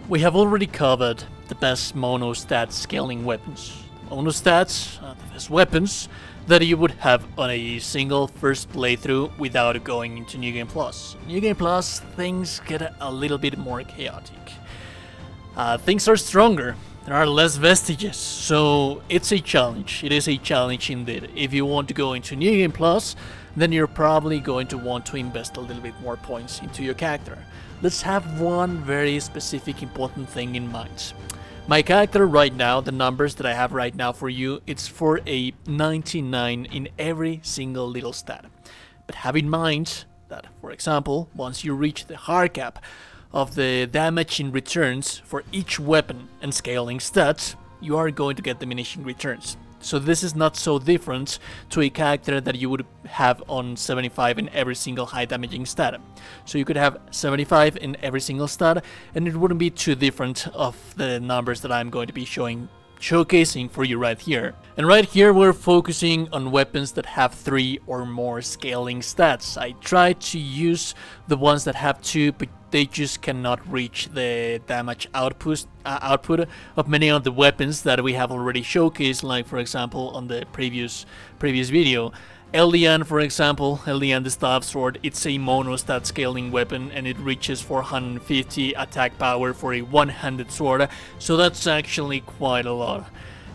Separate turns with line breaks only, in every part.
We have already covered the best monostat scaling weapons. Monostats are the best weapons that you would have on a single first playthrough without going into New Game Plus. New Game Plus, things get a little bit more chaotic. Things are stronger, there are less vestiges, so it's a challenge. It is a challenge indeed. If you want to go into New Game Plus, then you're probably going to want to invest a little bit more points into your character. Let's have one very specific important thing in mind. My character right now, the numbers that I have right now for you, it's for a 99 in every single little stat. But have in mind that, for example, once you reach the hard cap of the damage in returns for each weapon and scaling stats, you are going to get diminishing returns. So this is not so different to a character that you would have on 75 in every single high damaging stat. So you could have 75 in every single stat, and it wouldn't be too different of the numbers that I'm going to be showcasing for you right here. And right here we're focusing on weapons that have 3 or more scaling stats. I tried to use the ones that have 2, but they just cannot reach the damage output of many of the weapons that we have already showcased, like for example on the previous video. Eldian, for example, Eldian the Staff Sword, it's a monostat scaling weapon and it reaches 450 attack power for a one-handed sword, so that's actually quite a lot.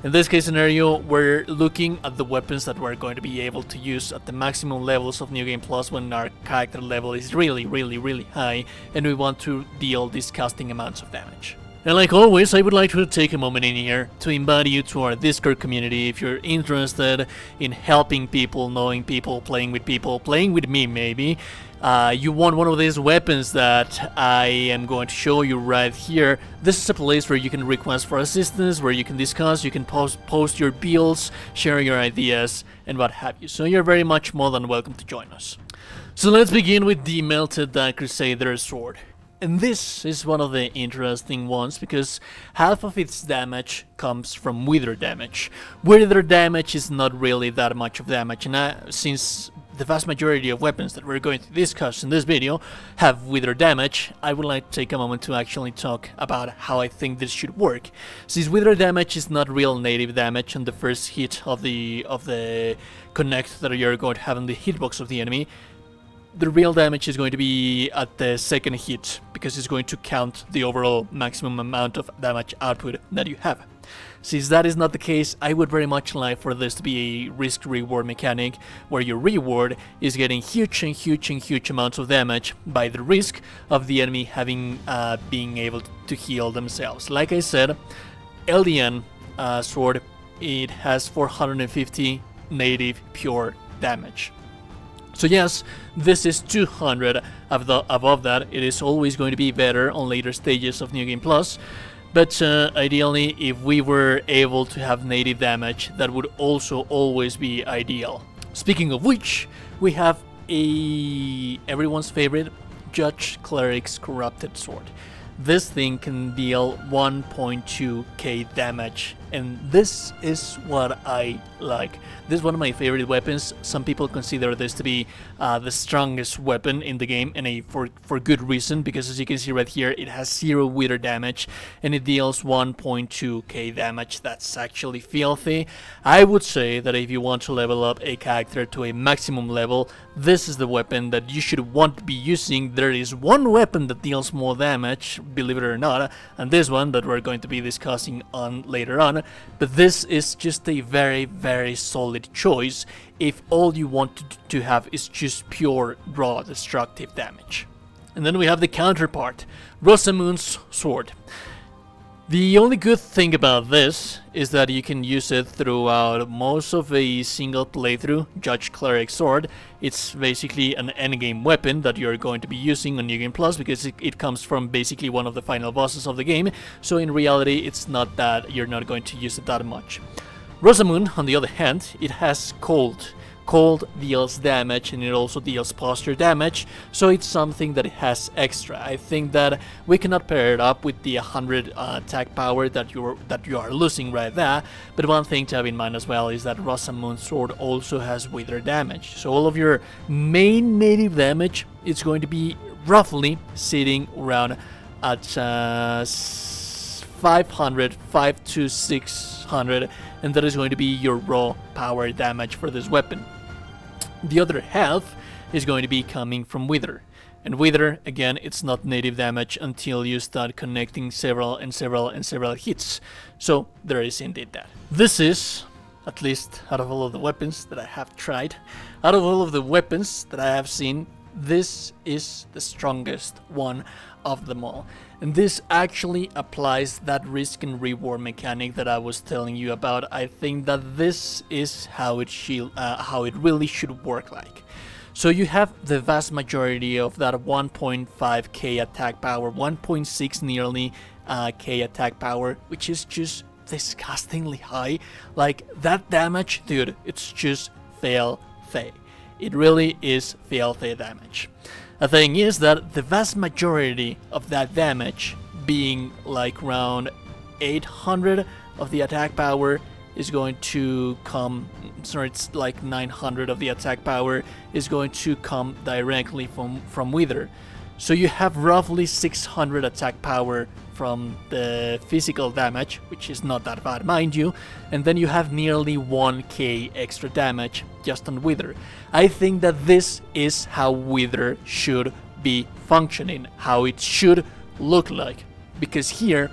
In this case scenario, we're looking at the weapons that we're going to be able to use at the maximum levels of New Game Plus when our character level is really high and we want to deal disgusting amounts of damage. And like always, I would like to take a moment in here to invite you to our Discord community if you're interested in helping people, knowing people, playing with me maybe. You want one of these weapons that I am going to show you right here. This is a place where you can request for assistance, where you can discuss, you can post your builds, share your ideas, and what have you. So you're very much more than welcome to join us. So let's begin with the Melted Dark Crusader Sword. And this is one of the interesting ones because half of its damage comes from wither damage. Wither damage is not really that much of damage, and since the vast majority of weapons that we're going to discuss in this video have wither damage, I would like to take a moment to actually talk about how I think this should work. Since wither damage is not real native damage on the first hit of the connect that you're going to have in the hitbox of the enemy, the real damage is going to be at the second hit, because it's going to count the overall maximum amount of damage output that you have. Since that is not the case, I would very much like for this to be a risk-reward mechanic, where your reward is getting huge amounts of damage by the risk of the enemy having being able to heal themselves. Like I said, Eldian sword, it has 450 native pure damage. So yes, this is 200 above that. It is always going to be better on later stages of New Game Plus, but ideally, if we were able to have native damage, that would also always be ideal. Speaking of which, we have everyone's favorite Judge Cleric's Corrupted Sword. This thing can deal 1.2k damage, and this is what I like. This is one of my favorite weapons. Some people consider this to be the strongest weapon in the game, and for good reason, because as you can see right here, it has 0 wither damage and it deals 1.2k damage. That's actually filthy. I would say that if you want to level up a character to a maximum level, this is the weapon that you should want to be using. There is one weapon that deals more damage, believe it or not, and this one that we're going to be discussing on later on, but this is just a very solid choice if all you want to have is just pure raw destructive damage. And then we have the counterpart, Rosamunde's Sword. The only good thing about this is that you can use it throughout most of a single playthrough. Judge Cleric's Sword, it's basically an endgame weapon that you're going to be using on New Game Plus because it comes from basically one of the final bosses of the game, so in reality it's not that you're not going to use it that much. Rosamunde, on the other hand, it has Cold. Cold deals damage and it also deals posture damage, so it's something that it has extra. I think that we cannot pair it up with the 100 attack power that you are losing right there, but one thing to have in mind as well is that Rosamunde's sword also has wither damage, so all of your main native damage is going to be roughly sitting around at 500, 5 to 600, and that is going to be your raw power damage for this weapon. The other half is going to be coming from Wither. And Wither, again, it's not native damage until you start connecting several hits. So there is indeed that. This is, at least out of all of the weapons that I have tried, out of all of the weapons that I have seen, this is the strongest one of them all. And this actually applies that risk and reward mechanic that I was telling you about. I think that this is how it really should work like. So you have the vast majority of that 1.5k attack power, 1.6 nearly k attack power, which is just disgustingly high. Like, that damage, dude, it's just filthy. It really is filthy damage. The thing is that the vast majority of that damage, being like around 800 of the attack power, is going to come, sorry, it's like 900 of the attack power is going to come directly from Wither. So you have roughly 600 attack power from the physical damage, which is not that bad, mind you, and then you have nearly 1k extra damage just on Wither. I think that this is how Wither should be functioning, how it should look like, because here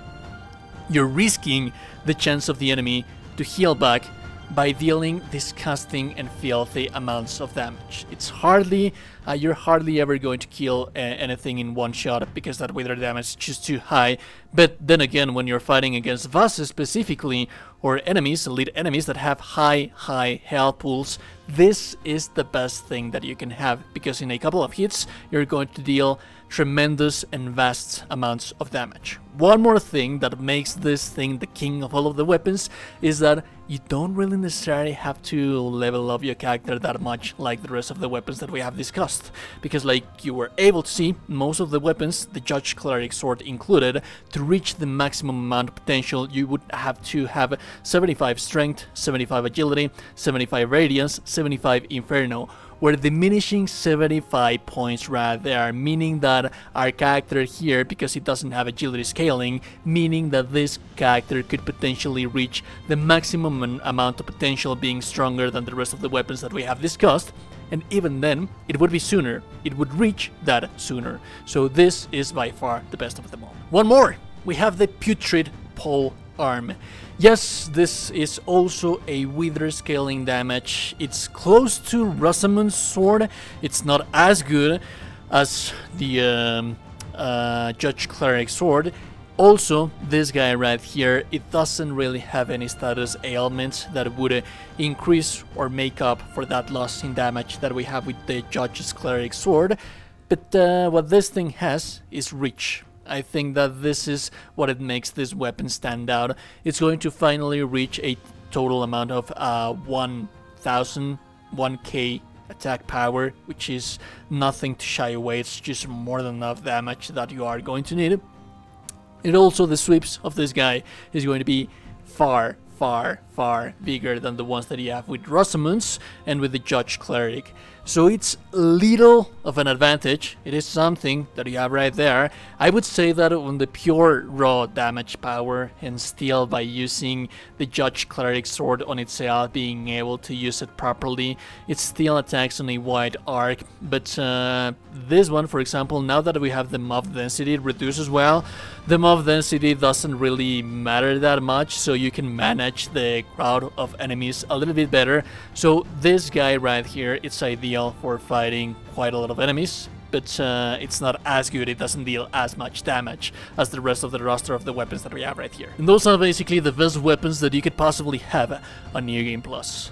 you're risking the chance of the enemy to heal back by dealing disgusting and filthy amounts of damage. It's hardly, you're hardly ever going to kill anything in one shot because that Wither damage is just too high. But then again, when you're fighting against bosses specifically, or enemies, elite enemies that have high health pools, this is the best thing that you can have, because in a couple of hits you're going to deal tremendous and vast amounts of damage. One more thing that makes this thing the king of all of the weapons is that you don't really necessarily have to level up your character that much like the rest of the weapons that we have discussed, because like you were able to see, most of the weapons, the Judge Cleric Sword included, to reach the maximum amount of potential you would have to have 75 strength, 75 agility, 75 radiance, 75 inferno. We're diminishing 75 points right there, meaning that our character here, because it doesn't have agility scaling, meaning that this character could potentially reach the maximum amount of potential being stronger than the rest of the weapons that we have discussed, and even then, it would be sooner. It would reach that sooner. So this is by far the best of them all. One more! We have the Putrid Pole Arm. Yes, this is also a Wither scaling damage. It's close to Rosamund's sword. It's not as good as the Judge Cleric sword. Also, this guy right here, it doesn't really have any status ailments that would increase or make up for that loss in damage that we have with the Judge's Cleric sword. But what this thing has is reach. I think that this is what it makes this weapon stand out. It's going to finally reach a total amount of 1k attack power, which is nothing to shy away. It's just more than enough damage that you are going to need. And also the sweeps of this guy is going to be far bigger than the ones that you have with Rosamund's and with the Judge Cleric. So it's little of an advantage. It is something that you have right there. I would say that on the pure raw damage power, and still by using the Judge Cleric sword on itself, being able to use it properly, it still attacks on a wide arc. But this one, for example, now that we have the mob density reduced as well, the mob density doesn't really matter that much, so you can manage the crowd of enemies a little bit better. So this guy right here, it's ideal for fighting quite a lot of enemies, but it's not as good. It doesn't deal as much damage as the rest of the roster of the weapons that we have right here. And those are basically the best weapons that you could possibly have on New Game Plus.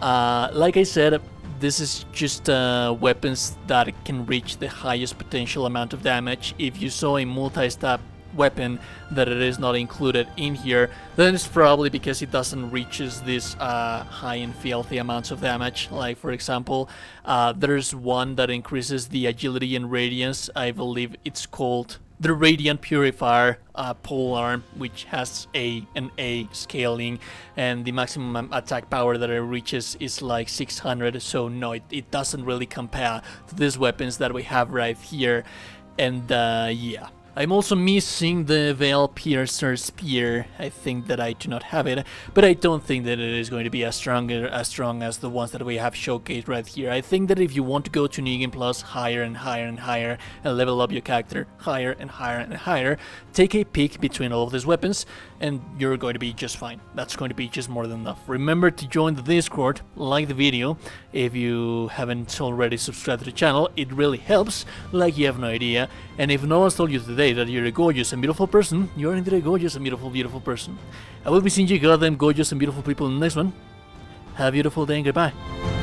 Like I said, this is just weapons that can reach the highest potential amount of damage. If you saw a multi-stab weapon that it is not included in here, then it's probably because it doesn't reaches these high and filthy amounts of damage. Like for example, there's one that increases the agility and radiance. I believe it's called the Radiant Purifier pole arm, which has an A scaling, and the maximum attack power that it reaches is like 600. So no, it doesn't really compare to these weapons that we have right here. And yeah, I'm also missing the Veil Piercer Spear. I think that I do not have it, but I don't think that it is going to be as strong as the ones that we have showcased right here. I think that if you want to go to New Game Plus higher and higher and higher and level up your character higher and higher and higher, take a pick between all of these weapons and you're going to be just fine. That's going to be just more than enough. Remember to join the Discord, like the video if you haven't already subscribed to the channel. It really helps, like you have no idea. And if no one's told you today that you're a gorgeous and beautiful person, you're indeed a gorgeous and beautiful person. I will be seeing you goddamn gorgeous and beautiful people in the next one. Have a beautiful day and goodbye.